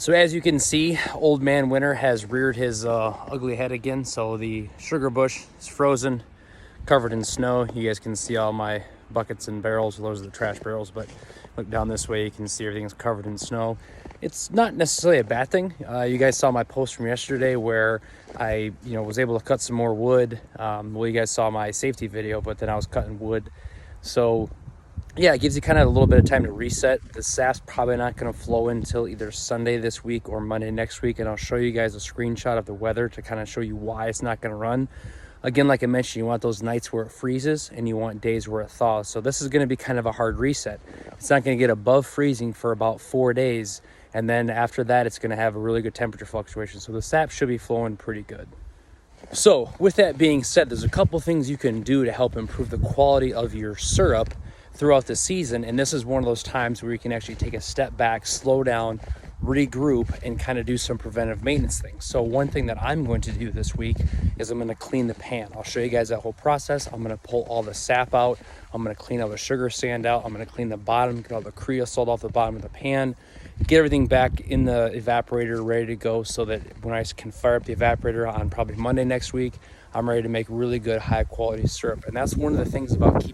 So as you can see, Old Man Winter has reared his ugly head again. So the sugar bush is frozen, covered in snow. You guys can see all my buckets and barrels. Those are the trash barrels, but look down this way, you can see everything's covered in snow. It's not necessarily a bad thing. You guys saw my post from yesterday where I was able to cut some more wood. Well, you guys saw my safety video, but then I was cutting wood. So yeah, it gives you kind of a little bit of time to reset. The sap's probably not going to flow until either Sunday this week or Monday next week, and I'll show you guys a screenshot of the weather to kind of show you why it's not going to run. Again, like I mentioned, you want those nights where it freezes and you want days where it thaws. So this is going to be kind of a hard reset. It's not going to get above freezing for about 4 days, and then after that it's going to have a really good temperature fluctuation. So the sap should be flowing pretty good. So with that being said, there's a couple things you can do to help improve the quality of your syrup throughout the season, and this is one of those times where you can actually take a step back, slow down, regroup, and kind of do some preventive maintenance things. So one thing that I'm going to do this week is I'm going to clean the pan. I'll show you guys that whole process. I'm going to pull all the sap out. I'm going to clean all the sugar sand out. I'm going to clean the bottom, get all the creosote off the bottom of the pan, get everything back in the evaporator ready to go, so that when I can fire up the evaporator on probably Monday next week, I'm ready to make really good high quality syrup. And that's one of the things about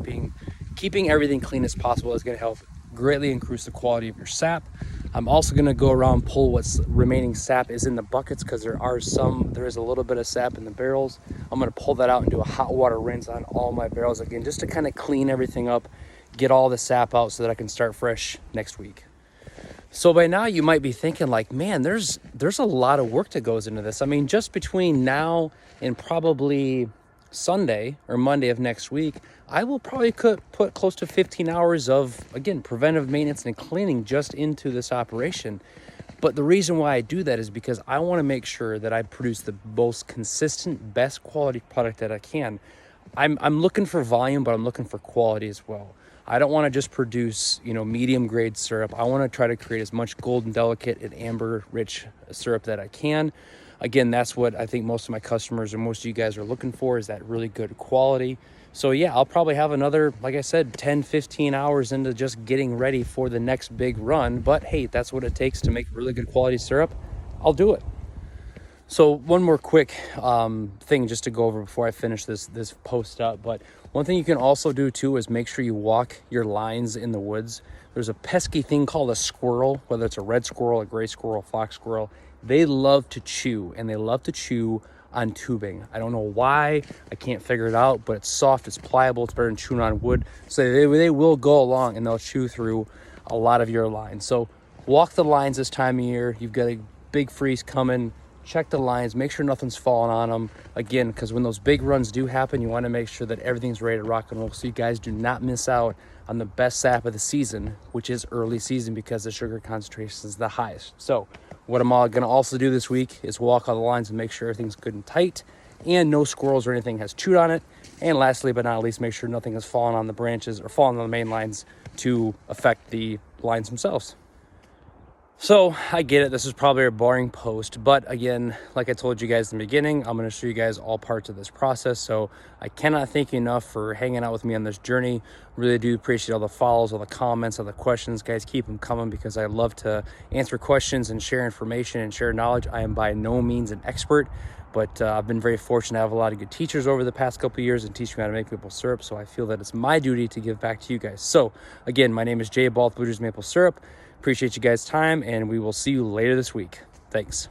keeping everything clean as possible is going to help greatly increase the quality of your sap. I'm also going to go around, pull what's remaining sap is in the buckets, because there is a little bit of sap in the barrels. I'm going to pull that out and do a hot water rinse on all my barrels again, just to kind of clean everything up, get all the sap out so that I can start fresh next week. So by now you might be thinking like, man, there's a lot of work that goes into this. I mean, just between now and probably Sunday or Monday of next week, I will probably put close to 15 hours of, again, preventive maintenance and cleaning just into this operation. But the reason why I do that is because I want to make sure that I produce the most consistent, best quality product that I can. I'm looking for volume, but I'm looking for quality as well. I don't want to just produce, medium grade syrup. I want to try to create as much golden delicate and amber rich syrup that I can. Again, that's what I think most of my customers or most of you guys are looking for, is that really good quality. So yeah, I'll probably have another, like I said, 10, 15 hours into just getting ready for the next big run. But hey, that's what it takes to make really good quality syrup. I'll do it. So one more quick thing just to go over before I finish this post up. But one thing you can also do too is make sure you walk your lines in the woods. There's a pesky thing called a squirrel, whether it's a red squirrel, a gray squirrel, fox squirrel. They love to chew, and they love to chew on tubing. I don't know why. I can't figure it out, but it's soft, it's pliable, it's better than chewing on wood. So they will go along and they'll chew through a lot of your lines. So walk the lines this time of year. You've got a big freeze coming. Check the lines, make sure nothing's falling on them. Again, because when those big runs do happen, you want to make sure that everything's ready to rock and roll, so you guys do not miss out on the best sap of the season, which is early season, because the sugar concentration is the highest. So what I'm going to also do this week is walk all the lines and make sure everything's good and tight, and no squirrels or anything has chewed on it. And lastly but not least, make sure nothing has fallen on the branches or fallen on the main lines to affect the lines themselves. So I get it, this is probably a boring post, but again, like I told you guys in the beginning, I'm going to show you guys all parts of this process. So I cannot thank you enough for hanging out with me on this journey. Really do appreciate all the follows, all the comments, all the questions. Guys, keep them coming, because I love to answer questions and share information and share knowledge. I am by no means an expert, but I've been very fortunate to have a lot of good teachers over the past couple of years and teach me how to make maple syrup. So I feel that it's my duty to give back to you guys. So again, my name is Jay Ball with Blue Jersey Maple Syrup. Appreciate you guys' time, and we will see you later this week. Thanks.